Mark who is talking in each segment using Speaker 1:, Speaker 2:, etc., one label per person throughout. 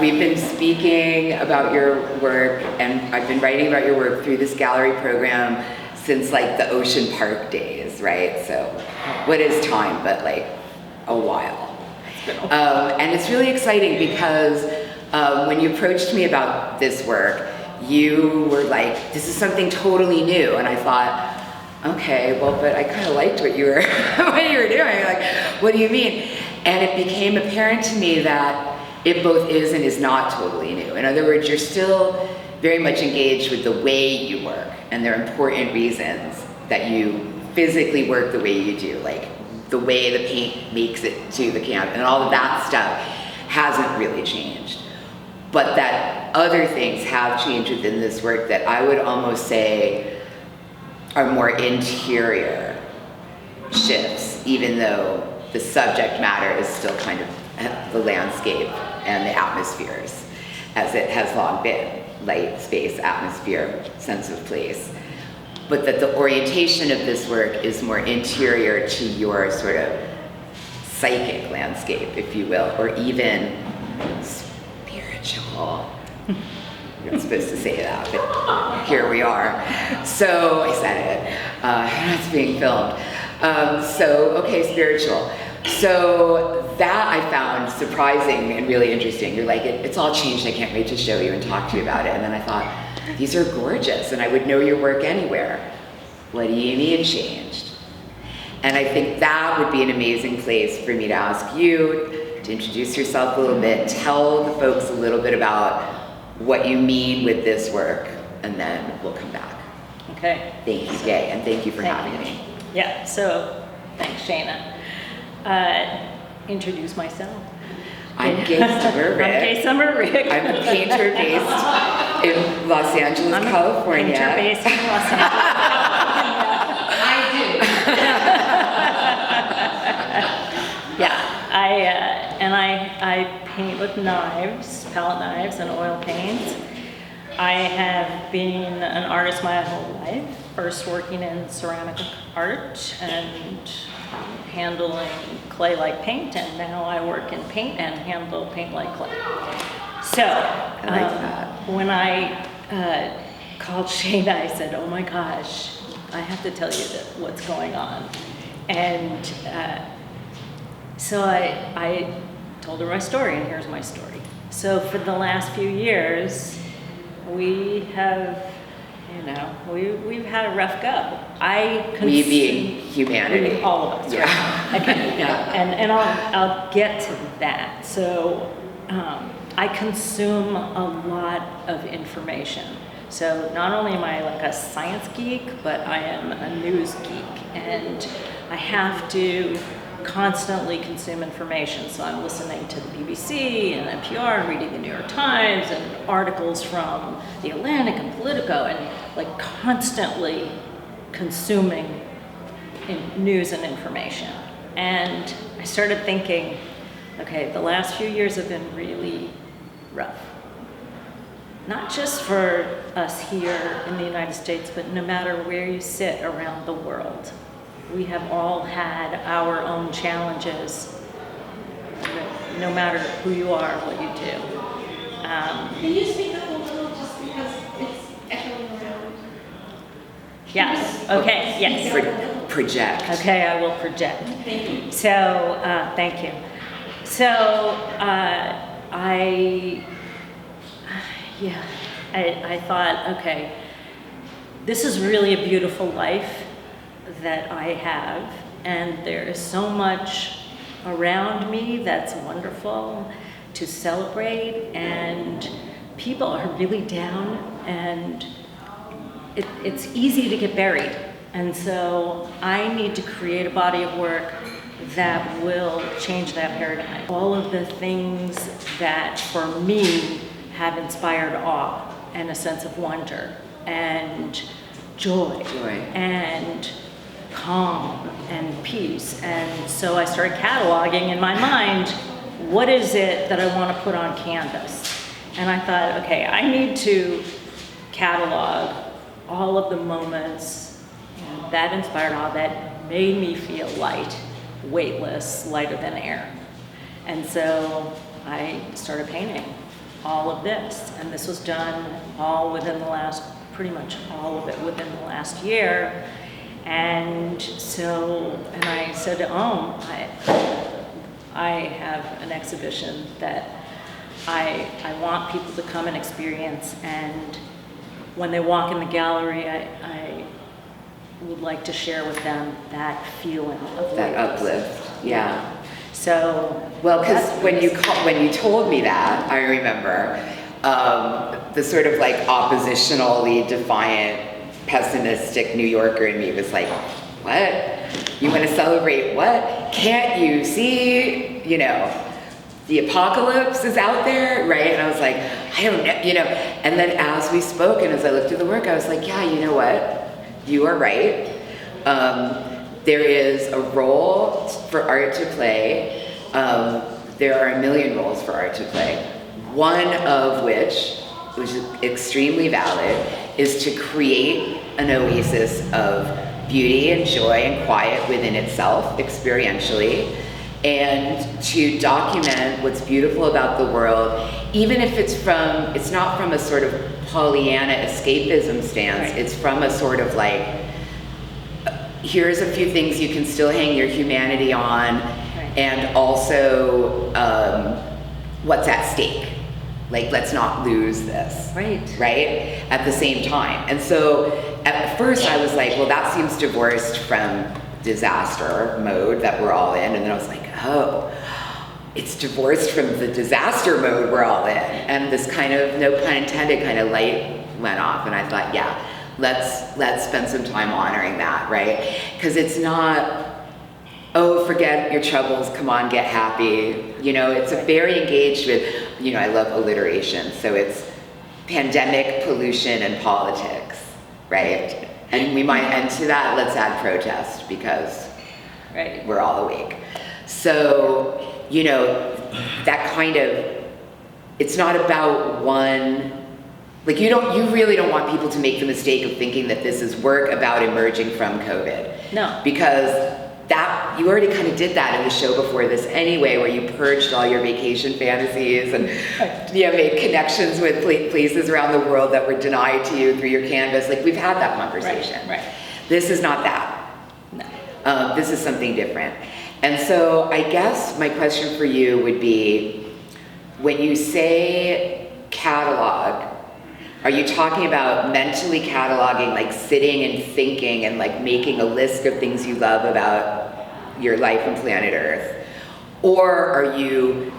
Speaker 1: We've been speaking about your work, and I've been writing about your work through this gallery program since like the Ocean Park days, right? So what is time but like a while. And it's really exciting because when you approached me about this work, you were like, this is something totally new. And I thought, okay, well, but I kind of liked what you were doing. Like, what do you mean? And it became apparent to me that it both is and is not totally new. In other words, you're still very much engaged with the way you work, and there are important reasons that you physically work the way you do, like the way the paint makes it to the canvas, and all of that stuff hasn't really changed. But that other things have changed within this work that I would almost say are more interior shifts, even though the subject matter is still kind of the landscape and the atmospheres, as it has long been, light, space, atmosphere, sense of place. But that the orientation of this work is more interior to your sort of psychic landscape, if you will, or even spiritual. You're not supposed to say that, but here we are. So I said it, it's being filmed. Okay, spiritual. So that I found surprising and really interesting. You're like, it's all changed, I can't wait to show you and talk to you about it. And then I thought, these are gorgeous, and I would know your work anywhere. What do you mean changed? And I think that would be an amazing place for me to ask you to introduce yourself a little bit, tell the folks a little bit about what you mean with this work, and then we'll come back.
Speaker 2: Okay.
Speaker 1: Thank you, Gay, and thank you for having me.
Speaker 2: Yeah, so thanks, Shana. Introduce myself.
Speaker 1: I'm Gay Summer Rick.
Speaker 2: I'm Gay Summer Rick.
Speaker 1: I'm a painter based in Los Angeles, California.
Speaker 2: Painter based in Los Angeles. I paint with knives, palette knives and oil paints. I have been an artist my whole life, first working in ceramic art and handling clay-like paint, and now I work in paint and handle paint like clay. So,
Speaker 1: I like that.
Speaker 2: When I called Shana, I said, oh my gosh, I have to tell you what's going on. And so I told her my story, and here's my story. So for the last few years, we have, we've had a rough go.
Speaker 1: We being humanity.
Speaker 2: All of us,
Speaker 1: yeah.
Speaker 2: right? Okay.
Speaker 1: Yeah.
Speaker 2: And I'll get to that. So I consume a lot of information. So not only am I like a science geek, but I am a news geek, and I have to constantly consume information. So I'm listening to the BBC and NPR, and reading the New York Times and articles from The Atlantic and Politico, and like constantly consuming news and information. And I started thinking, okay, the last few years have been really rough. Not just for us here in the United States, but no matter where you sit around the world. We have all had our own challenges, no matter who you are, what you do.
Speaker 3: Can you speak up a little, just because it's echoing around?
Speaker 2: Yes, okay, yes.
Speaker 1: Project.
Speaker 2: Okay, I will project.
Speaker 3: Thank you.
Speaker 2: So, thank you. So, I thought, okay, this is really a beautiful life that I have, and there is so much around me that's wonderful to celebrate, and people are really down, and it's easy to get buried. And so I need to create a body of work that will change that paradigm. All of the things that for me have inspired awe and a sense of wonder and joy. And calm and peace. And so I started cataloging in my mind, what is it that I want to put on canvas? And I thought, okay, I need to catalog all of the moments that inspired awe, that made me feel light, weightless, lighter than air. And so I started painting. all of this. And this was done pretty much all of it within the last year. And so, and I said to I have an exhibition that I want people to come and experience, and when they walk in the gallery, I would like to share with them that feeling of
Speaker 1: That uplift, yeah.
Speaker 2: So,
Speaker 1: well, because when you told me that, I remember the sort of like oppositionally defiant, pessimistic New Yorker in me was like, what? You want to celebrate what? Can't you see, the apocalypse is out there, right? And I was like, I don't know, And then as we spoke and as I looked at the work, I was like, yeah, you know what? You are right. There is a role for art to play. There are a million roles for art to play. One of which is extremely valid, is to create an oasis of beauty and joy and quiet within itself, experientially, and to document what's beautiful about the world, even if it's not from a sort of Pollyanna escapism stance, it's from a sort of like, here's a few things you can still hang your humanity on, and also what's at stake. Like, let's not lose this, right? At the same time. And so at first I was like, well, that seems divorced from disaster mode that we're all in. And then I was like, oh, it's divorced from the disaster mode we're all in. And this kind of, no pun intended, kind of light went off. And I thought, yeah, let's spend some time honoring that, right? Because it's not, oh, forget your troubles, come on, get happy. It's very engaged with, I love alliteration. So it's pandemic, pollution, and politics, right? And we might end to that, let's add protest, because we're all awake. So, that kind of, it's not about one, like you really don't want people to make the mistake of thinking that this is work about emerging from COVID. No. Because you already kind of did that in the show before this anyway, where you purged all your vacation fantasies and made connections with places around the world that were denied to you through your canvas. Like, we've had that conversation. Right. This is not that. No. This is something different. And so I guess my question for you would be, when you say catalog, are you talking about mentally cataloging, like sitting and thinking and like making a list of things you love about your life on planet Earth? Or are you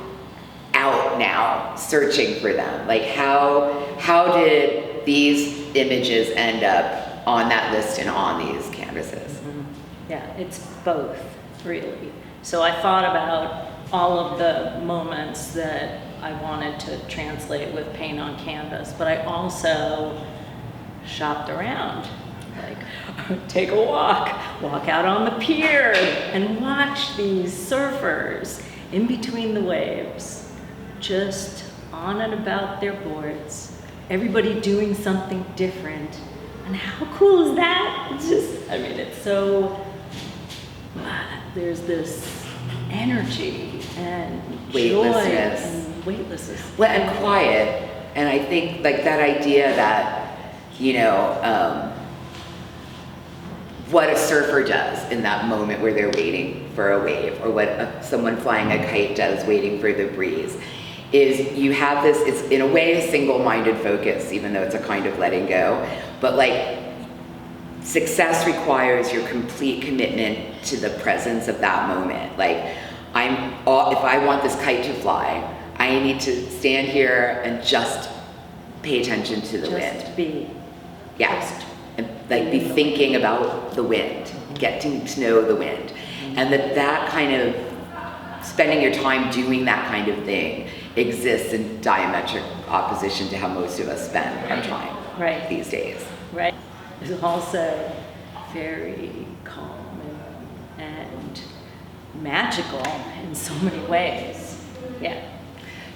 Speaker 1: out now searching for them? Like, how did these images end up on that list and on these canvases?
Speaker 2: Mm-hmm. Yeah, it's both, really. So I thought about all of the moments that I wanted to translate with paint on canvas, but I also shopped around. Like, take a walk out on the pier and watch these surfers in between the waves, just on and about their boards, everybody doing something different. And how cool is that? It's just, it's so, there's this energy and
Speaker 1: weightlessness.
Speaker 2: Joy and weightlessness.
Speaker 1: Well, and quiet. And I think like that idea that, what a surfer does in that moment where they're waiting for a wave, or what someone flying a kite does waiting for the breeze, is you have this, it's in a way a single-minded focus, even though it's a kind of letting go, but like success requires your complete commitment to the presence of that moment. Like, if I want this kite to fly, I need to stand here and just pay attention to the wind.
Speaker 2: Just be.
Speaker 1: Yeah. And like be thinking about the wind, getting to know the wind. And that kind of, spending your time doing that kind of thing exists in diametric opposition to how most of us spend our time these days.
Speaker 2: Right. It's also very calm and magical in so many ways. Yeah.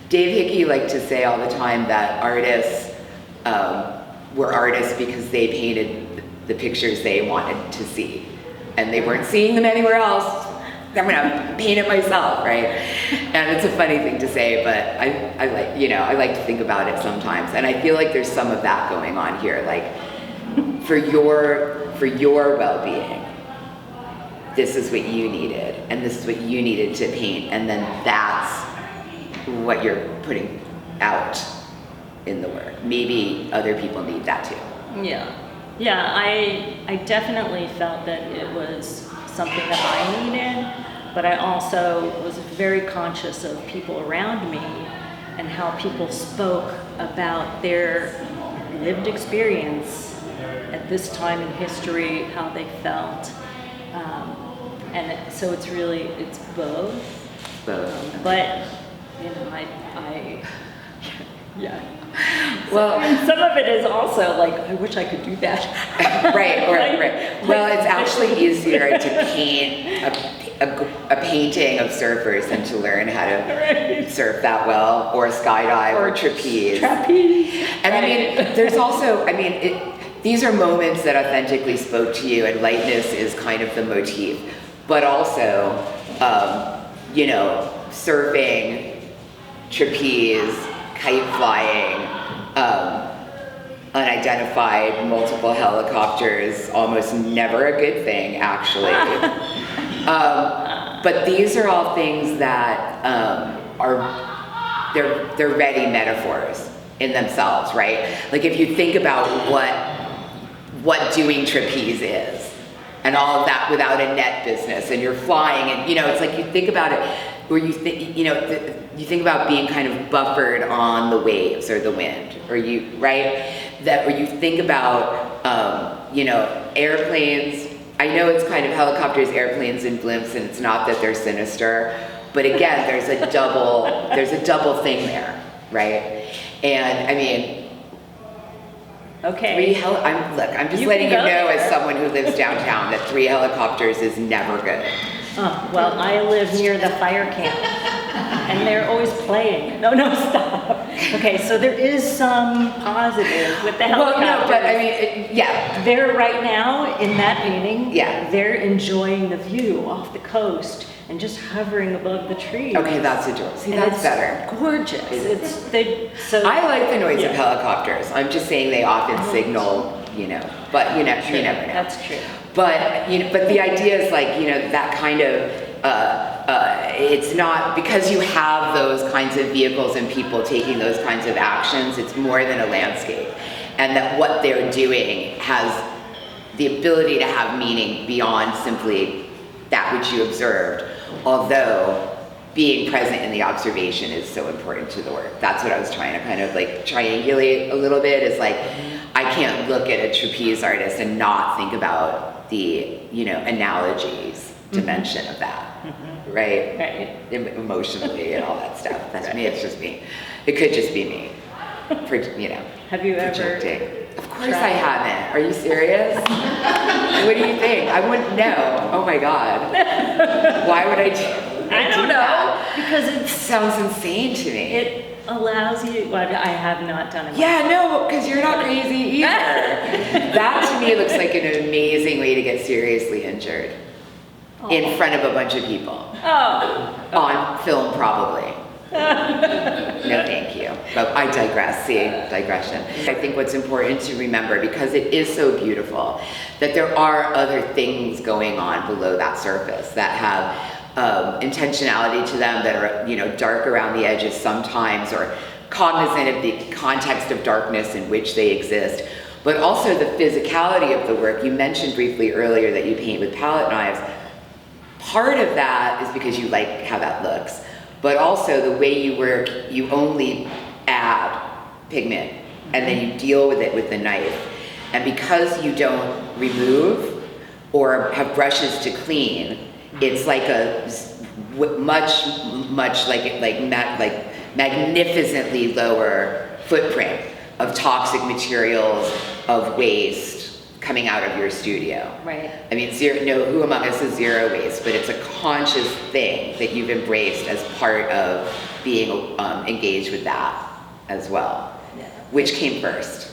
Speaker 1: Dave Hickey liked to say all the time that artists were artists because they painted the pictures they wanted to see, and they weren't seeing them anywhere else. I'm gonna paint it myself, right? And it's a funny thing to say, but I like, I like to think about it sometimes. And I feel like there's some of that going on here. Like for your well-being, this is what you needed, and this is what you needed to paint, and then that's what you're putting out in the work. Maybe other people need that too.
Speaker 2: Yeah, I definitely felt that it was something that I needed, but I also was very conscious of people around me and how people spoke about their lived experience at this time in history, how they felt. So it's both. But, yeah.
Speaker 1: Well,
Speaker 2: and some of it is also like, I wish I could do that.
Speaker 1: Right. Well, it's actually easier to paint a painting of surfers than to learn how to surf that well, or skydive, or trapeze. And I mean, there's also, these are moments that authentically spoke to you, and lightness is kind of the motif. But also, surfing, trapeze, kite flying, unidentified, multiple helicopters, almost never a good thing, actually. But these are all things that they're ready metaphors in themselves, right? Like if you think about what doing trapeze is, and all of that without a net business, and you're flying, and it's like you think about it, where you think, you think about being kind of buffered on the waves or the wind, or where you think about, airplanes. I know it's kind of helicopters, airplanes, and blimps, and it's not that they're sinister, but again, there's a double thing there, right? And
Speaker 2: okay.
Speaker 1: I'm just letting you know, as someone who lives downtown, that 3 helicopters is never good.
Speaker 2: Oh, well, I live near the fire camp, and they're always playing. No, stop. Okay, so there is some positive with the helicopters.
Speaker 1: Well, no, but yeah.
Speaker 2: They're right now in that painting.
Speaker 1: Yeah.
Speaker 2: They're enjoying the view off the coast and just hovering above the trees.
Speaker 1: Okay, that's adorable. See,
Speaker 2: and
Speaker 1: that's
Speaker 2: it's
Speaker 1: better.
Speaker 2: Gorgeous.
Speaker 1: I like the noise of helicopters. I'm just saying they often signal, but you never know.
Speaker 2: That's true.
Speaker 1: But but the idea is like, that kind of it's not because you have those kinds of vehicles and people taking those kinds of actions. It's more than a landscape, and that what they're doing has the ability to have meaning beyond simply that which you observed. Although being present in the observation is so important to the work. That's what I was trying to kind of like triangulate a little bit. Is like, I can't look at a trapeze artist and not think about the, analogies dimension of that, right? Emotionally and all that stuff. That's me. It's just me. It could just be me.
Speaker 2: Have you
Speaker 1: projecting.
Speaker 2: ever?
Speaker 1: Of course I haven't. Are you serious? What do you think? I wouldn't know. Oh my God. Why would I
Speaker 2: don't know.
Speaker 1: That?
Speaker 2: Because
Speaker 1: It sounds insane to me.
Speaker 2: It allows you, well, I have not done it.
Speaker 1: Yeah, no, because you're not crazy either. That to me looks like an amazing way to get seriously injured in front of a bunch of people.
Speaker 2: Oh.
Speaker 1: On film, probably. No, thank you. But I digress. See, digression. I think what's important to remember, because it is so beautiful, that there are other things going on below that surface that have intentionality to them, that are, dark around the edges sometimes, or cognizant of the context of darkness in which they exist, but also the physicality of the work. You mentioned briefly earlier that you paint with palette knives. Part of that is because you like how that looks, but also the way you work, you only add pigment and then you deal with it with the knife. And because you don't remove or have brushes to clean, it's like a much like magnificently lower footprint of toxic materials, of waste coming out of your studio.
Speaker 2: Right.
Speaker 1: I mean, who among us is zero waste, but it's a conscious thing that you've embraced as part of being engaged with that as well.
Speaker 2: Yeah.
Speaker 1: Which came first?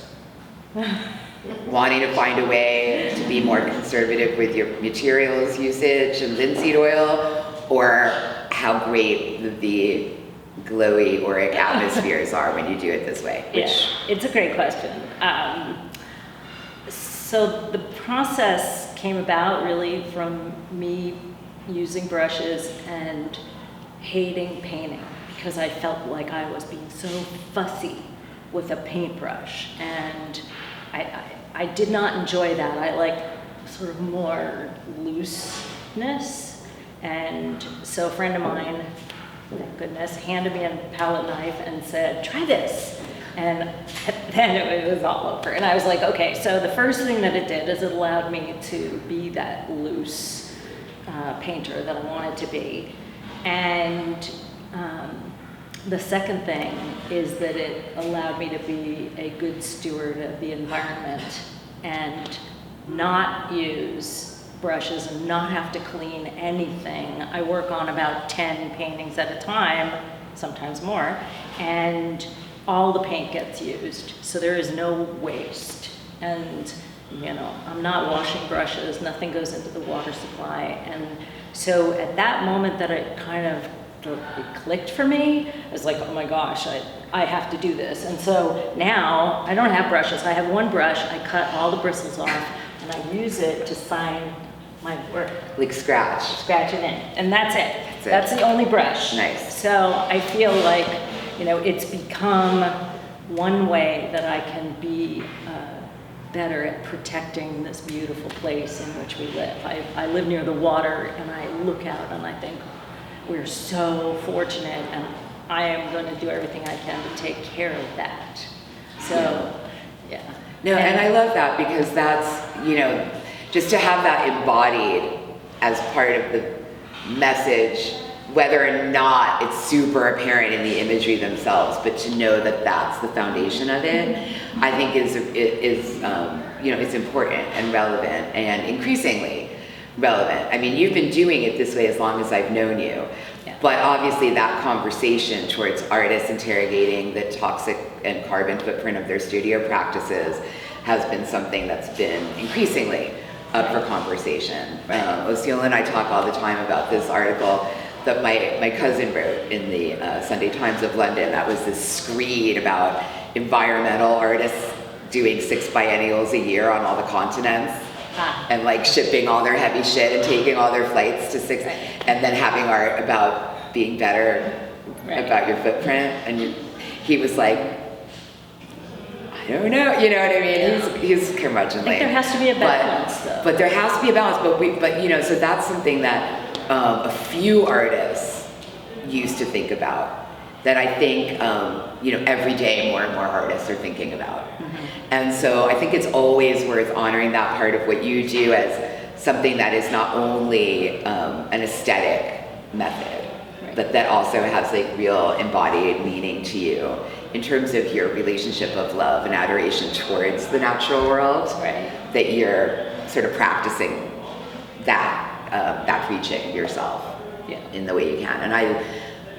Speaker 1: Wanting to find a way to be more conservative with your materials usage and linseed oil, or how great the glowy auric atmospheres are when you do it this way?
Speaker 2: Yeah, it's a great question. So the process came about really from me using brushes and hating painting because I felt like I was being so fussy with a paintbrush, and I did not enjoy that. I like sort of more looseness, and so a friend of mine, thank goodness, handed me a palette knife and said, try this. And then it was all over. And I was like, okay, so the first thing that it did is it allowed me to be that loose painter that I wanted to be. And the second thing is that it allowed me to be a good steward of the environment and not use brushes and not have to clean anything. I work on about 10 paintings at a time, sometimes more, and all the paint gets used, so there is no waste. And you know, I'm not washing brushes, nothing goes into the water supply. And so at that moment that it kind of it clicked for me, I was like, oh my gosh, I have to do this. And so now I don't have brushes. I have one brush, I cut all the bristles off, and I use it to sign my work.
Speaker 1: Like scratch.
Speaker 2: Scratch it in, and that's it. That's the only brush.
Speaker 1: Nice.
Speaker 2: So I feel like, you know, it's become one way that I can be better at protecting this beautiful place in which we live. I live near the water, and I look out and I think, we're so fortunate, and I am going to do everything I can to take care of that. So, yeah.
Speaker 1: No, and I love that because that's, you know, just to have that embodied as part of the message, whether or not it's super apparent in the imagery themselves, but to know that that's the foundation of it, I think is you know, it's important and relevant and increasingly relevant. I mean, you've been doing it this way as long as I've known you, but obviously that conversation towards artists interrogating the toxic and carbon footprint of their studio practices has been something that's been increasingly up for conversation. Osceola and I talk all the time about this article that my cousin wrote in the Sunday Times of London. That was this screed about environmental artists doing 6 biennials a year on all the continents. And like shipping all their heavy shit and taking all their flights to 6, and then having art about being better about your footprint. And he was like, I don't know, you know what I mean? He's curmudgeonly.
Speaker 2: I think there has to be a balance, though.
Speaker 1: But there has to be a balance. But you know, so that's something that a few artists used to think about. That I think, you know, every day more and more artists are thinking about. And so I think it's always worth honoring that part of what you do as something that is not only an aesthetic method, but that also has like real embodied meaning to you in terms of your relationship of love and adoration towards the natural world, that you're sort of practicing that preaching yourself in the way you can. And I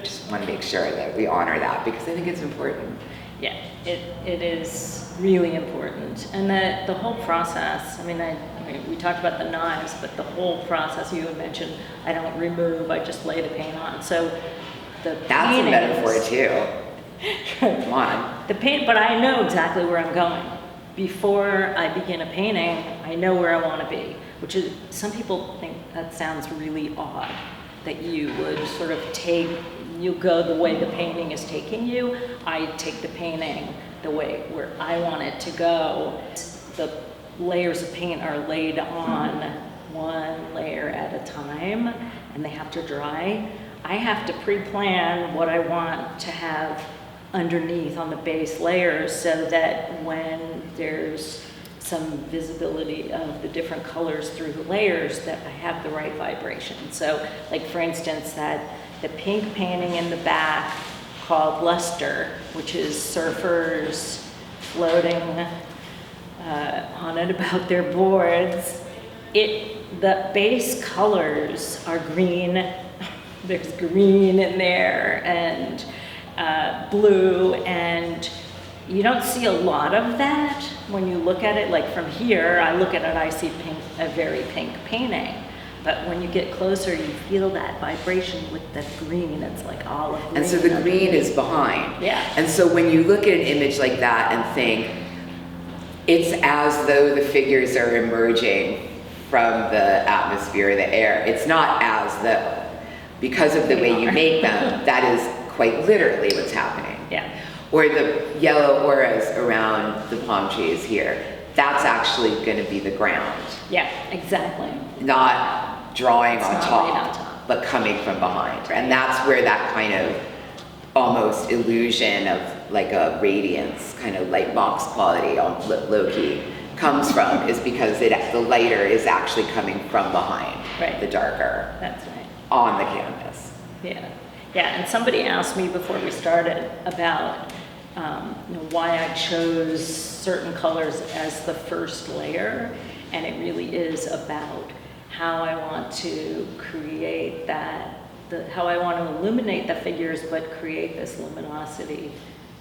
Speaker 1: just want to make sure that we honor that because I think it's important.
Speaker 2: Yeah, it is really important. And the whole process, I mean, we talked about the knives, but the whole process you had mentioned, I don't remove, I just lay the paint on. So
Speaker 1: that's a metaphor too. Come on.
Speaker 2: The paint, but I know exactly where I'm going. Before I begin a painting, I know where I want to be, which is, some people think that sounds really odd, that you would sort of you go the way the painting is taking you. I take the painting the way where I want it to go. The layers of paint are laid on one layer at a time, and they have to dry. I have to pre-plan what I want to have underneath on the base layers so that when there's some visibility of the different colors through the layers, that I have the right vibration. So, like for instance, the pink painting in the back called Luster, which is surfers floating on and about their boards. The base colors are green. There's green in there and blue, and you don't see a lot of that when you look at it. Like from here, I look at it, I see pink, a very pink painting. But when you get closer, you feel that vibration with the green. It's like olive green.
Speaker 1: And so the green is behind.
Speaker 2: Yeah.
Speaker 1: And so when you look at an image like that and think, it's as though the figures are emerging from the atmosphere, the air. It's not as though. Because of the way you make them, that is quite literally what's happening.
Speaker 2: Yeah.
Speaker 1: Or the yellow auras around the palm trees here. That's actually going to be the ground.
Speaker 2: Yeah, exactly.
Speaker 1: Not drawing
Speaker 2: It's
Speaker 1: on
Speaker 2: not
Speaker 1: top,
Speaker 2: right on top.
Speaker 1: but coming from behind. And that's where that kind of almost illusion of like a radiance, kind of light box quality on low-key comes from, is because the lighter is actually coming from behind,
Speaker 2: Right.
Speaker 1: the darker,
Speaker 2: That's right.
Speaker 1: on the canvas.
Speaker 2: Yeah. Yeah, and somebody asked me before we started about why I chose certain colors as the first layer, and it really is about how I want to create that, how I want to illuminate the figures, but create this luminosity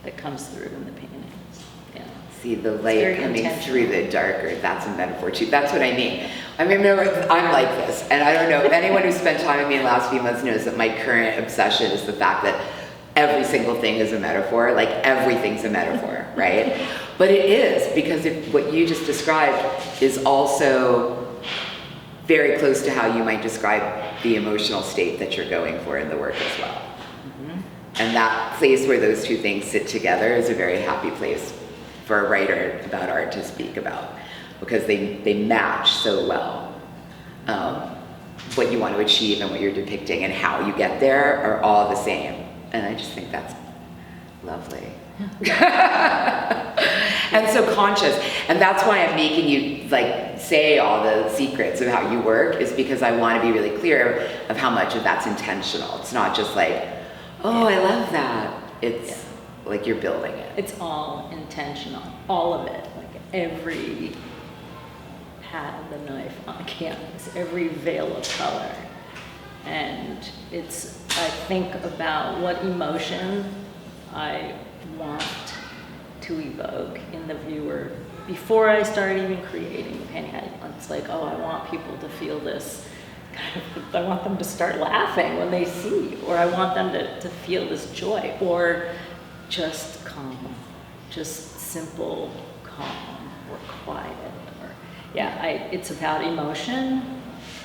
Speaker 2: that comes through in the paintings. Yeah.
Speaker 1: See the
Speaker 2: very
Speaker 1: light coming
Speaker 2: intentional.
Speaker 1: through the darker, that's a metaphor too. That's what I mean. I remember, I'm like this, and I don't know, if anyone who's spent time with me in the last few months knows that my current obsession is the fact that every single thing is a metaphor, like everything's a metaphor, right? But it is, because what you just described is also very close to how you might describe the emotional state that you're going for in the work as well.
Speaker 2: Mm-hmm.
Speaker 1: And that place where those two things sit together is a very happy place for a writer about art to speak about, because they match so well. What you want to achieve and what you're depicting and how you get there are all the same. And I just think that's lovely. And so conscious. And that's why I'm making you like say all the secrets of how you work, is because I want to be really clear of how much of that's intentional. It's not just like, oh, I love that. It's like you're building it.
Speaker 2: It's all intentional, all of it, like every pat of the knife on the canvas, every veil of color. And it's, I think about what emotion I want to evoke in the viewer before I start even creating the painting. It's like, oh, I want people to feel this kind of, I want them to start laughing when they see, or I want them to feel this joy, or just calm, just simple calm or quiet, or it's about emotion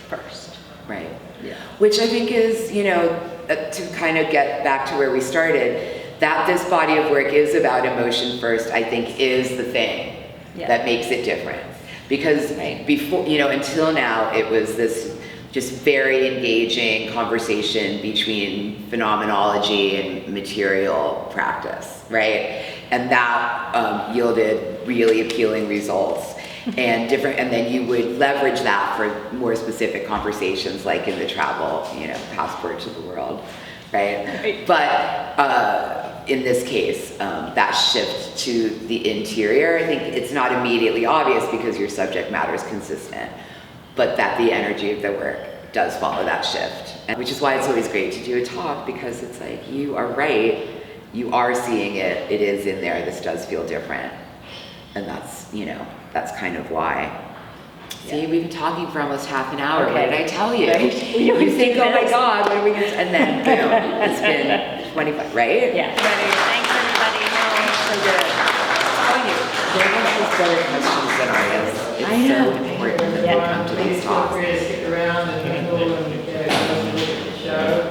Speaker 2: first.
Speaker 1: Right.
Speaker 2: Yeah.
Speaker 1: Which I think is, to kind of get back to where we started, that this body of work is about emotion first, I think is the thing that makes it different. Because before, until now, it was this just very engaging conversation between phenomenology and material practice, right? And that yielded really appealing results. And then you would leverage that for more specific conversations, like in the travel, passport to the world, right? But in this case, that shift to the interior, I think it's not immediately obvious because your subject matter is consistent, but that the energy of the work does follow that shift. And which is why it's always great to do a talk, because it's like, you are right, you are seeing it, it is in there, this does feel different. And that's, that's kind of why. See, we've been talking for almost half an hour. What did I tell you?
Speaker 2: Right.
Speaker 1: You think, oh my God, what are we going to, and then boom, it's been 25, right?
Speaker 2: Yeah. Thanks, everybody.
Speaker 1: So good. Oh, no one has better questions than artists. It's so important that they come to these talks.
Speaker 4: Feel free to stick around and mingle and look at the show.